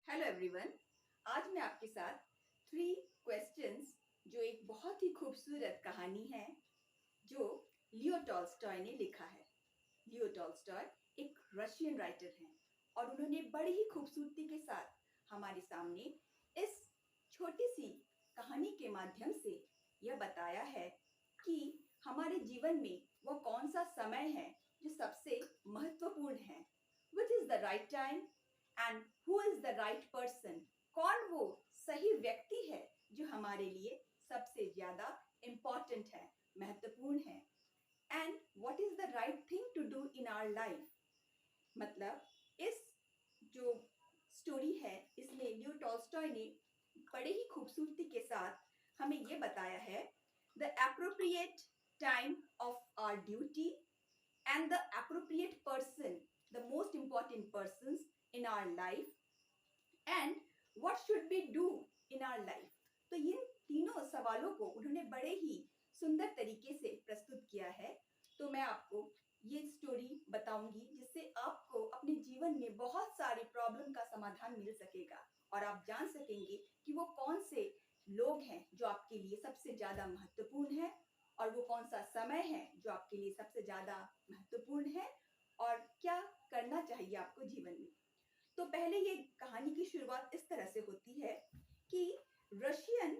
Hello everyone. आज मैं आपके साथ थ्री क्वेश्चंस जो एक बहुत ही खूबसूरत कहानी है जो लियो टॉल्स्टॉय ने लिखा है। लियो टॉल्स्टॉय एक रशियन राइटर हैं और उन्होंने बड़ी ही खूबसूरती के साथ हमारे सामने इस छोटी सी कहानी के माध्यम से यह बताया है कि हमारे जीवन में वह कौन सा समय है जो सबसे महत्वपूर्ण है। Which is the right time and who is the right person. कौन वो सही व्यक्ति है जो हमारे लिए सबसे ज्यादा इम्पोर्टेंट है, महत्वपूर्ण है। And what is the right thing to do in our life. मतलब इस जो स्टोरी है इसमें लियो टॉल्स्टॉय ने बड़े ही खूबसूरती के साथ हमें ये बताया है the appropriate time of our duty and the appropriate person, the most important persons in our life and what should we do in our life। तो इन तीनों सवालों को उन्होंने बड़े ही सुंदर तरीके से प्रस्तुत किया है। तो मैं आपको ये स्टोरी बताऊंगी जिससे आपको अपने जीवन में बहुत सारे प्रॉब्लम का समाधान मिल सकेगा और आप जान सकेंगे कि वो कौन से लोग हैं जो आपके लिए सबसे ज्यादा महत्वपूर्ण है और वो कौन सा समय है जो आपके लिए सबसे ज्यादा महत्वपूर्ण है और क्या करना चाहिए आपको जीवन में। तो पहले ये कहानी की शुरुआत इस तरह से होती है कि रशियन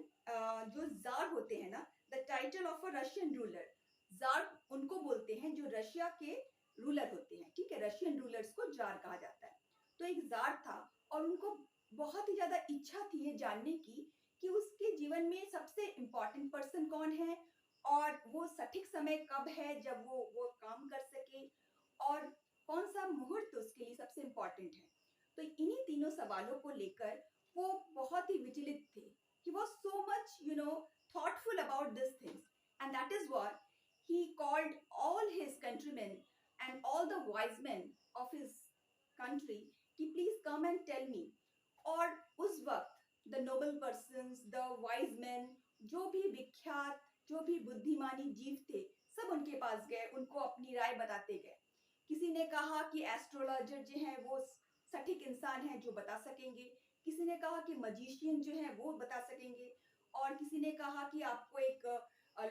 जो जार होते हैं ना, the title of a Russian ruler, jar उनको बोलते हैं जो रशिया के रूलर होते हैं। ठीक है, रशियन रूलर्स को जार कहा जाता है। तो एक जार था और उनको बहुत ही ज्यादा इच्छा थी ये जानने की कि उसके जीवन में सबसे इम्पोर्टेंट पर्सन कौन है और वो सटीक समय कब है जब वो काम कर सके और कौन सा मुहूर्त उसके लिए सबसे इम्पोर्टेंट है। तो इन्हीं तीनों सवालों को लेकर वो बहुत ही विचलित थे। He was so much, thoughtful about these things, and that is what he called all his countrymen and all the wise men of his country कि please come and tell me। और उस वक्त the noble persons, the wise man, जो भी विख्यात, जो भी बुद्धिमानी जीव थे, सब उनके पास गए, उनको अपनी राय बताते गए। किसी ने कहा कि एस्ट्रोलॉजर जो है वो सटीक इंसान है जो बता सकेंगे, किसी ने कहा कि मजिशियन जो है वो बता सकेंगे और किसी ने कहा कि आपको एक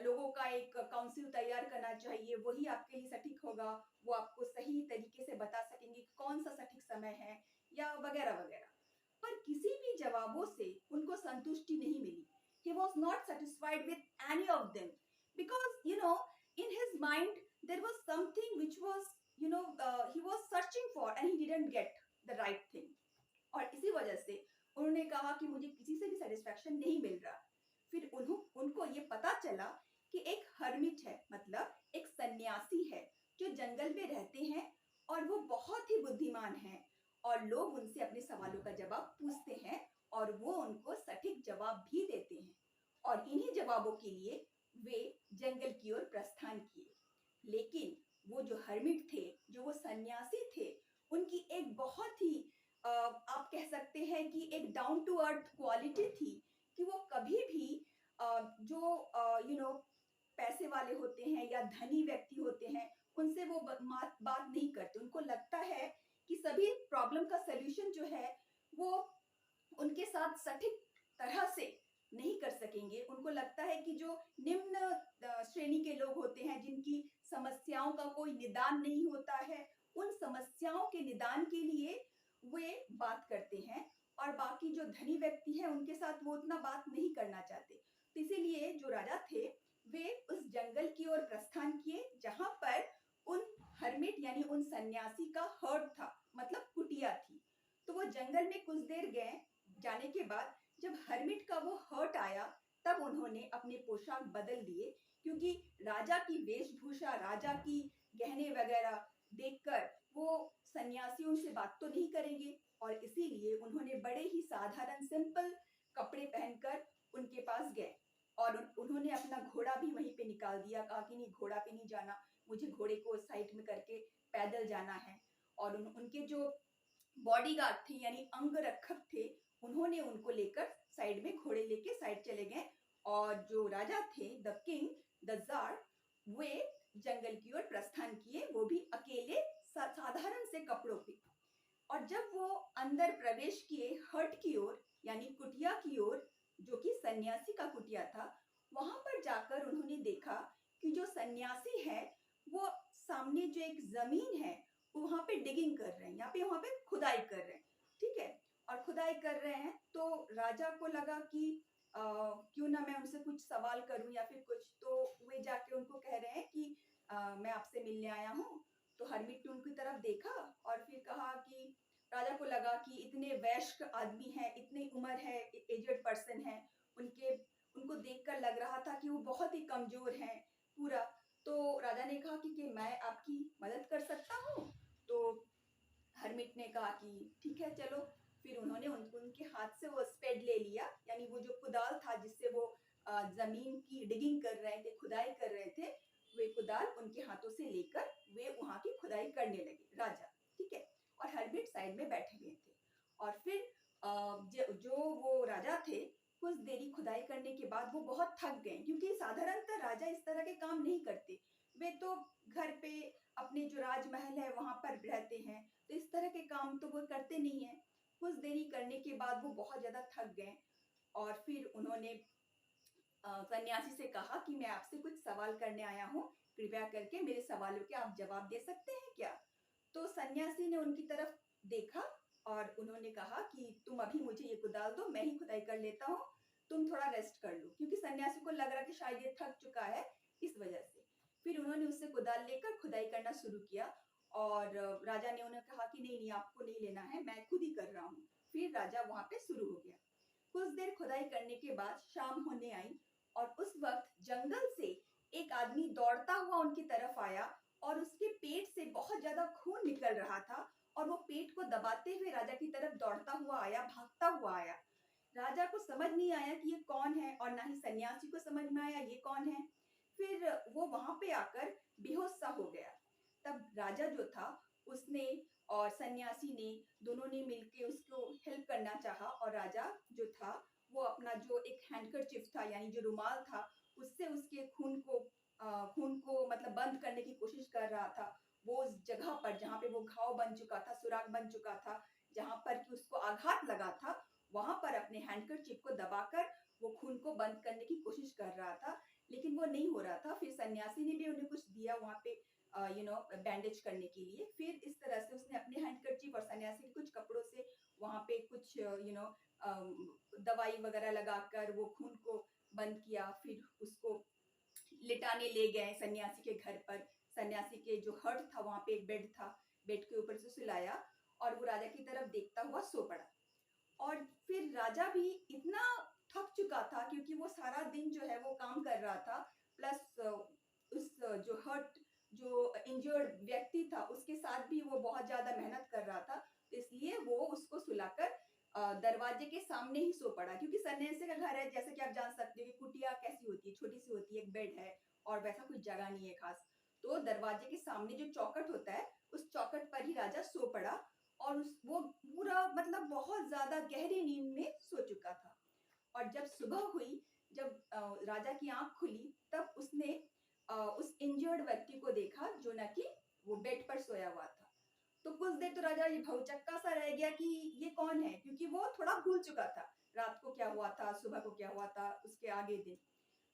लोगों का एक काउंसिल तैयार करना चाहिए, वही आपके लिए सटीक होगा, वो आपको सही तरीके से बता सकेंगे कौन सा सटीक समय है या वगैरह वगैरह। पर किसी भी जवाबों से उनको संतुष्टि नहीं मिली। He was not satisfied with any of them because in his mind there was something which was he was searching for and he didn't get the right thing। और इसी वजह से उन्होंने कहा कि मुझे किसी से भी सेटिस्फेक्शन नहीं मिल रहा। फिर उनको ये पता चला कि एक हर्मिट है, मतलब एक सन्यासी है जो जंगल में रहते हैं और वो बहुत ही बुद्धिमान हैं और लोग उनसे अपने सवालों का जवाब पूछते हैं और वो उनको सटीक जवाब भी देते हैं और इन्हीं जवाबों के लिए वे जंगल की ओर प्रस्थान किए। लेकिन वो जो हर्मिट थे, जो वो सन्यासी थे, उनकी एक बहुत ही आप कह सकते हैं कि एक डाउन टू अर्थ क्वालिटी थी कि वो कभी भी जो पैसे वाले होते हैं या धनी व्यक्ति होते हैं उनसे वो बात नहीं करते। उनको लगता है कि सभी प्रॉब्लम का सलूशन जो है वो उनके साथ सटीक तरह से नहीं कर सकेंगे। उनको लगता है कि जो निम्न श्रेणी के लोग होते हैं जिनकी समस्याओं का कोई निदान नहीं होता है, उन समस्याओं के निदान के लिए वे बात करते हैं और बाकी जो धनी व्यक्ति हैं उनके साथ वो उतना बात नहीं करना चाहते। तो इसीलिए जो राजा थे वे उस जंगल की ओर प्रस्थान किए जहां पर उन हर्मिट यानी उन सन्यासी का हर्ट था, मतलब कुटिया थी। तो वो जंगल में कुछ देर गए, जाने के बाद जब हर्मिट का वो हर्ट आया तब उन्होंने अपने पोशाक बदल लिए क्योंकि राजा की वेशभूषा, राजा की गहने वगैरह देखकर वो सन्यासी उनसे बात तो नहीं करेंगे और इसीलिए उन्होंने बड़े ही साधारण सिंपल कपड़े पहनकर उनके पास गए और उन्होंने अपना घोड़ा भी वहीं पे निकाल दिया। कहा कि नहीं, घोड़ा पे नहीं जाना, मुझे घोड़े को साइड में करके पैदल जाना है। और उनके जो बॉडीगार्ड थे यानी अंगरक्षक थे, उन्होंने उनको लेकर साइड में, घोड़े लेके साइड चले गए और जो राजा थे, द किंग, द जार, वे जंगल की ओर प्रस्थान किए, वो भी अकेले साधारण से कपड़ों पे। और जब वो अंदर प्रवेश किए हट की ओर यानी कुटिया की ओर, जो कि सन्यासी का कुटिया था, वहां पर जाकर उन्होंने देखा कि जो सन्यासी है वो सामने जो एक जमीन है वहां पे डिगिंग कर रहे हैं, वहां पे खुदाई कर रहे हैं। ठीक है, और खुदाई कर रहे हैं तो राजा को लगा कि क्यों ना मैं उनसे कुछ सवाल करूं या फिर कुछ, तो वे जाके उनको कह रहे हैं कि मैं आपसे मिलने आया हूँ। तो हरमिट ने उनकी तरफ देखा और फिर कहा कि राजा को लगा कि इतने वयस्क आदमी हैं, इतनी उम्र है, एजेड पर्सन है, उनके उनको देखकर लग रहा था कि वो बहुत ही कमजोर हैं पूरा। तो राजा ने कहा कि मैं आपकी मदद कर सकता हूँ। तो हरमिट ने कहा कि ठीक है चलो। फिर उन्होंने उनके हाथ से वो स्पेड ले लिया, यानी वो जो कुदाल था जिससे वो जमीन की डिगिंग कर रहे थे, खुदाई कर रहे थे, वे कुदाल उनके हाथों से लेकर वे वहां की खुदाई करने लगे राजा। ठीक है, और हरमिट साइड में बैठे हुए थे। और फिर जो वो राजा थे, कुछ देरी खुदाई करने के बाद वो बहुत थक गए, क्योंकि साधारणतः राजा इस तरह के काम नहीं करते। वे तो घर पे अपने जो राजमहल है वहां पर रहते हैं, तो इस तरह के काम तो वो करते नहीं है। कुछ देरी करने के बाद वो बहुत ज्यादा थक गए और फिर उन्होंने सन्यासी से कहा कि मैं आपसे कुछ सवाल करने आया हूँ, कृपया करके मेरे सवालों के आप जवाब दे सकते हैं क्या? तो सन्यासी ने उनकी तरफ देखा और उन्होंने कहा कि तुम अभी मुझे ये कुदाल दो, मैं ही खुदाई कर लेता हूँ, तुम थोड़ा रेस्ट कर लो, क्योंकि सन्यासी को लग रहा कि शायद ये थक चुका है, इस वजह से। फिर उन्होंने उससे कुदाल लेकर खुदाई करना शुरू किया और राजा ने उन्हें कहा कि नहीं नहीं, आपको नहीं लेना है, मैं खुद ही कर रहा हूँ। फिर राजा वहां पे शुरू हो गया। कुछ देर खुदाई करने के बाद शाम होने आई और उस वक्त जंगल से एक आदमी दौड़ता हुआ उनकी तरफ आया और उसके पेट से बहुत ज्यादा खून निकल रहा था और वो पेट को दबाते हुए राजा की तरफ दौड़ता हुआ आया, भागता हुआ आया। राजा को समझ नहीं आया कि ये कौन है और ना ही सन्यासी को समझ में आया ये कौन है। फिर वो वहां पे आकर बेहोश सा हो गया। तब राजा जो था उसने और सन्यासी ने, दोनों ने मिलके उसको हेल्प करना चाहा और राजा जो था वो अपना जो एक हैंडकरचिफ था यानी जो रुमाल था उससे उसके खून को मतलब बंद करने की कोशिश कर रहा था। वो उस जगह पर जहाँ पे वो घाव बन चुका था, सुराग बन चुका था, जहाँ पर कि उसको आघात लगा था, वहां पर अपने हैंडकरचिफ को दबाकर वो खून को बंद करने की कोशिश कर रहा था, लेकिन वो नहीं हो रहा था। फिर सन्यासी ने भी उन्हें कुछ दिया वहां पे बैंडेज करने के लिए। फिर इस तरह से उसने अपने हैंडकरचिफ और सन्यासी के कुछ कपड़ों से वहां पे कुछ दवाई वगैरह लगाकर वो खून को बंद किया। फिर उसको लिटाने ले गए सन्यासी के घर पर। सन्यासी के जो हट था वहां पे एक बेड था, बेड के ऊपर से सुलाया और वो राजा की तरफ देखता हुआ सो पड़ा। और फिर राजा भी इतना थक चुका था, क्योंकि वो सारा दिन जो है वो काम कर रहा था, प्लस उस जो हर्ट जो इंजर्ड व्यक्ति था उसके साथ भी वो बहुत ज्यादा मेहनत कर रहा था, तो इसलिए वो उसको सुलाकर दरवाजे के सामने ही सो पड़ा। क्योंकि सन्यासी का घर है, जैसे कि आप जान सकते हो कि कुटिया कैसी होती है, छोटी सी होती है, एक बेड है और वैसा कोई जगह नहीं है खास। तो दरवाजे के सामने जो चौखट होता है उस चौखट पर ही राजा सो पड़ा और वो पूरा मतलब बहुत ज्यादा गहरी नींद में सो चुका था। और जब सुबह हुई, जब राजा की आंख खुली, तब उसने उस इंजर्ड व्यक्ति को देखा जो न कि वो बेड पर सोया हुआ था। तो कुछ देर तो राजा ये भौचक्का सा रह गया कि ये कौन है, क्योंकि वो थोड़ा भूल चुका था रात को क्या हुआ था, सुबह को क्या हुआ था, उसके आगे दिन।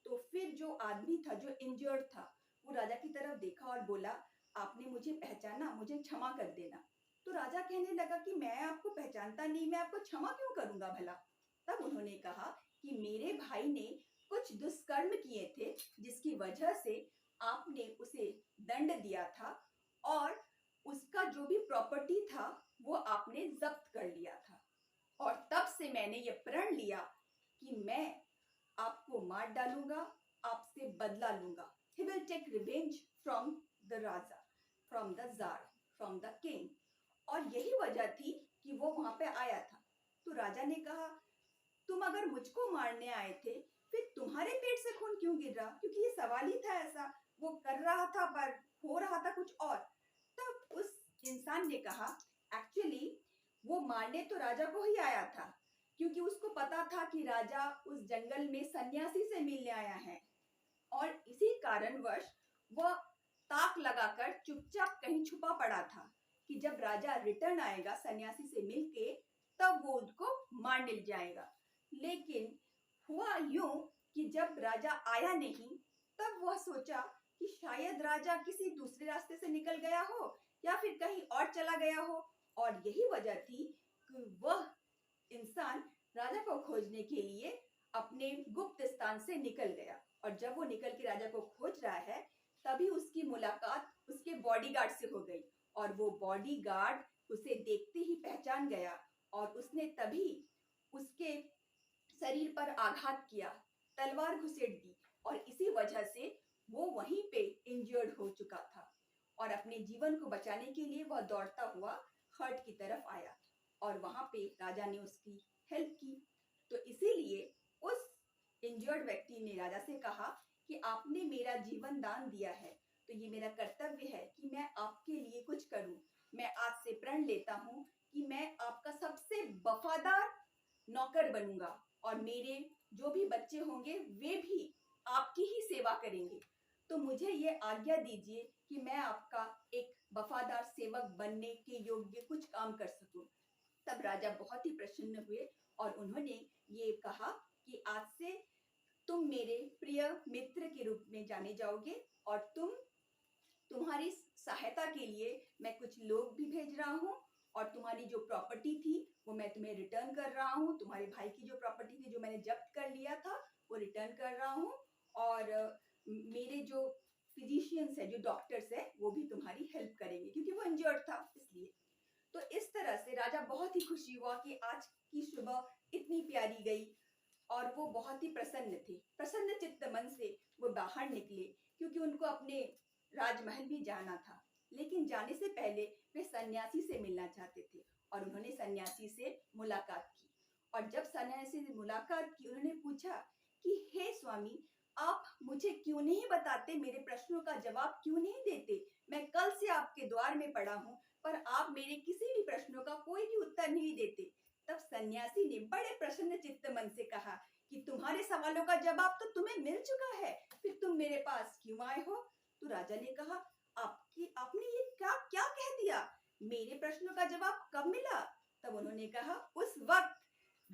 तो फिर जो आदमी था जो इंजर्ड था वो राजा की तरफ देखा और बोला, आपने मुझे पहचाना, मुझे क्षमा कर देना। तो राजा कहने लगा कि मैं आपको पहचानता नहीं, मैं आपको क्षमा क्यों करूंगा भला। तब उन्होंने कहा कि मेरे भाई ने कुछ दुष्कर्म किए थे जिसकी वजह से आपने उसे दंड दिया था और उसका जो भी प्रॉपर्टी था वो आपने जब्त कर लिया था। और तब से मैंने ये प्रण लिया कि मैं आपको मार डालूंगा, आपसे बदला लूंगा। He will take revenge from the Raja, from the jar, from the king। और यही वजह थी कि वो वहां पे आया था। तो राजा ने कहा, तुम अगर मुझको मारने आए थे, फिर तुम्हारे पेट से खून क्यों गिर रहा? क्योंकि ये सवाल ही था ऐसा, वो कर रहा था पर हो रहा था कुछ और। तब उस इंसान ने कहा, एक्चुअली वो मारने तो राजा को ही आया था, क्योंकि उसको पता था कि राजा उस जंगल में सन्यासी से मिलने आया है और इसी कारणवश वह ताक लगाकर चुपचाप कहीं छुपा पड़ा था। कि जब राजा रिटर्न आएगा सन्यासी से मिलके तब वो उसको मारने जाएगा। लेकिन हुआ यूं कि जब राजा आया नहीं तब वह सोचा कि शायद राजा किसी दूसरे रास्ते से निकल गया हो या फिर कहीं और चला गया हो, और यही वजह थी कि वह इंसान राजा को खोजने के लिए अपने गुप्त स्थान से निकल गया। और जब वो निकल के राजा को खोज रहा है तभी उसकी मुलाकात उसके बॉडीगार्ड से हो गई, और वो बॉडीगार्ड उसे देखते ही पहचान गया और उसने तभी उसके शरीर पर आघात किया, तलवार घुसेड़ दी, और इसी वजह से वो वहीं पे इंजर्ड हो चुका था और अपने जीवन को बचाने के लिए वह दौड़ता हुआ हर्ट की तरफ आया और वहां पे राजा ने उसकी हेल्प की। तो इसीलिए उस इंजर्ड व्यक्ति ने राजा से कहा कि आपने मेरा जीवन दान दिया है तो ये मेरा कर्तव्य है कि मैं आपके लिए कुछ करूं। मैं आज से प्रण लेता हूं कि मैं आपका सबसे वफादार नौकर बनूंगा और मेरे जो भी बच्चे होंगे वे भी आपकी ही सेवा करेंगे। तो मुझे ये आज्ञा दीजिए कि मैं आपका एक वफादार सेवक बनने के योग्य कुछ काम कर सकूं। तब राजा बहुत ही प्रसन्न हुए और उन्होंने ये कहा कि आज से तुम मेरे प्रिय मित्र के रूप में जाने जाओगे और तुम्हारी सहायता के लिए मैं कुछ लोग भी भेज रहा हूँ और तुम्हारी जो प्रॉपर्टी थी वो मैं तुम्हें रिटर्न कर रहा हूँ। तुम्हारे भाई की जो प्रॉपर्टी थी जो मैंने जब्त कर लिया था वो रिटर्न कर रहा हूँ, और मेरे जो फिजिशियंस है, जो डॉक्टर्स है, वो भी तुम्हारी हेल्प करेंगे क्योंकि वो इंजर्ड था इसलिए। तो इस तरह से राजा बहुत ही खुशी हुआ कि आज की सुबह इतनी प्यारी गई और वो बहुत ही प्रसन्न थे। प्रसन्न चित्त मन से वो बाहर निकले क्योंकि उनको अपने राजमहल भी जाना था, लेकिन जाने से पहले वे सन्यासी से मिलना चाहते थे और उन्होंने सन्यासी से मुलाकात की। और जब सन्यासी से मुलाकात की उन्होंने पूछा कि हे स्वामी, आप मुझे क्यों नहीं बताते, मेरे प्रश्नों का जवाब क्यों नहीं देते? मैं कल से आपके द्वार में पड़ा हूँ पर आप मेरे किसी भी प्रश्नों का कोई भी उत्तर नहीं देते। तब सन्यासी ने बड़े प्रसन्न चित्त मन से कहा कि तुम्हारे सवालों का जवाब तो तुम्हें मिल चुका है, फिर तुम मेरे पास क्यों आए हो? तो राजा ने कहा, आपने ये क्या क्या कह दिया? मेरे प्रश्नों का जवाब कब मिला? तब उन्होंने कहा, उस वक्त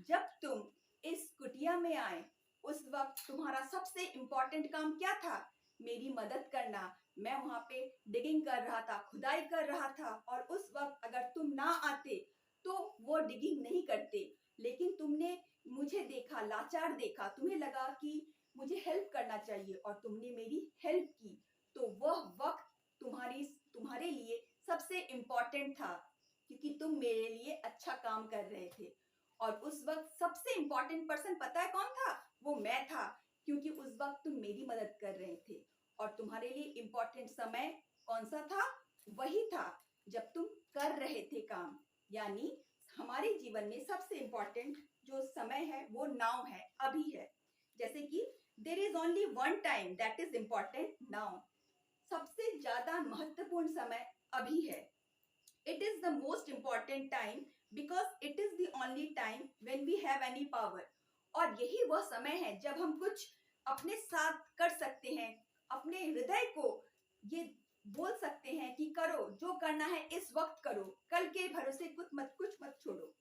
जब तुम इस कुटिया में आए उस वक्त तुम्हारा सबसे इम्पोर्टेंट काम क्या था? मेरी मदद करना। मैं वहां पे डिगिंग कर रहा था, खुदाई कर रहा था, और उस वक्त अगर तुम ना आते तो वो डिगिंग नहीं करते, लेकिन तुमने मुझे देखा, लाचार देखा, तुम्हें लगा कि मुझे हेल्प करना चाहिए और तुमने मेरी हेल्प की। तो वह वक्त तुम्हारे लिए सबसे इम्पोर्टेंट था क्योंकि तुम मेरे लिए अच्छा काम कर रहे थे। और उस वक्त सबसे इम्पोर्टेंट पर्सन पता है कौन था? वो मैं था, क्योंकि उस वक्त तुम मेरी मदद कर रहे थे। और तुम्हारे लिए इम्पोर्टेंट समय कौन सा था? वही था जब तुम कर रहे थे काम। यानी हमारे जीवन में सबसे इम्पोर्टेंट जो समय है वो नाउ है, अभी है। जैसे कि there is only one time that is important now. सबसे ज्यादा महत्वपूर्ण समय अभी है। It is the most important time because it is the only time when we have any power. और यही वह समय है जब हम कुछ अपने साथ कर सकते हैं, अपने हृदय को ये बोल सकते हैं कि करो, जो करना है इस वक्त करो, कल के भरोसे कुछ मत छोड़ो।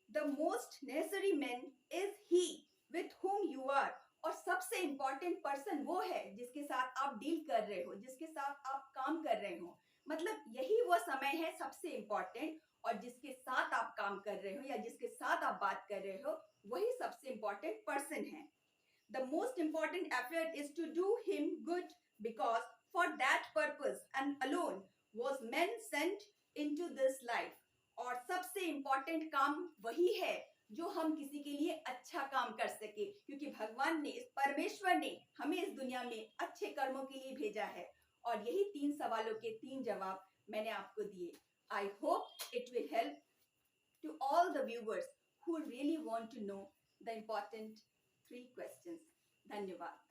The most necessary man is he with whom you are. और सबसे इंपॉर्टेंट पर्सन वो है जिसके साथ आप डील कर रहे हो, जिसके साथ आप काम कर रहे हो। मतलब यही वो समय है सबसे इंपॉर्टेंट, और जिसके साथ आप काम कर रहे हो या जिसके साथ आप बात कर रहे हो वही सबसे इंपॉर्टेंट पर्सन है। The most important effort is to do him good because for that purpose and alone was man sent into this life। और सबसे इम्पोर्टेंट काम वही है जो हम किसी के लिए अच्छा काम कर सके, क्योंकि भगवान ने, परमेश्वर ने हमें इस दुनिया में अच्छे कर्मों के लिए भेजा है। और यही 3 सवालों के 3 जवाब मैंने आपको दिए। I hope it will help to all the viewers who really want to know the important 3 questions. धन्यवाद।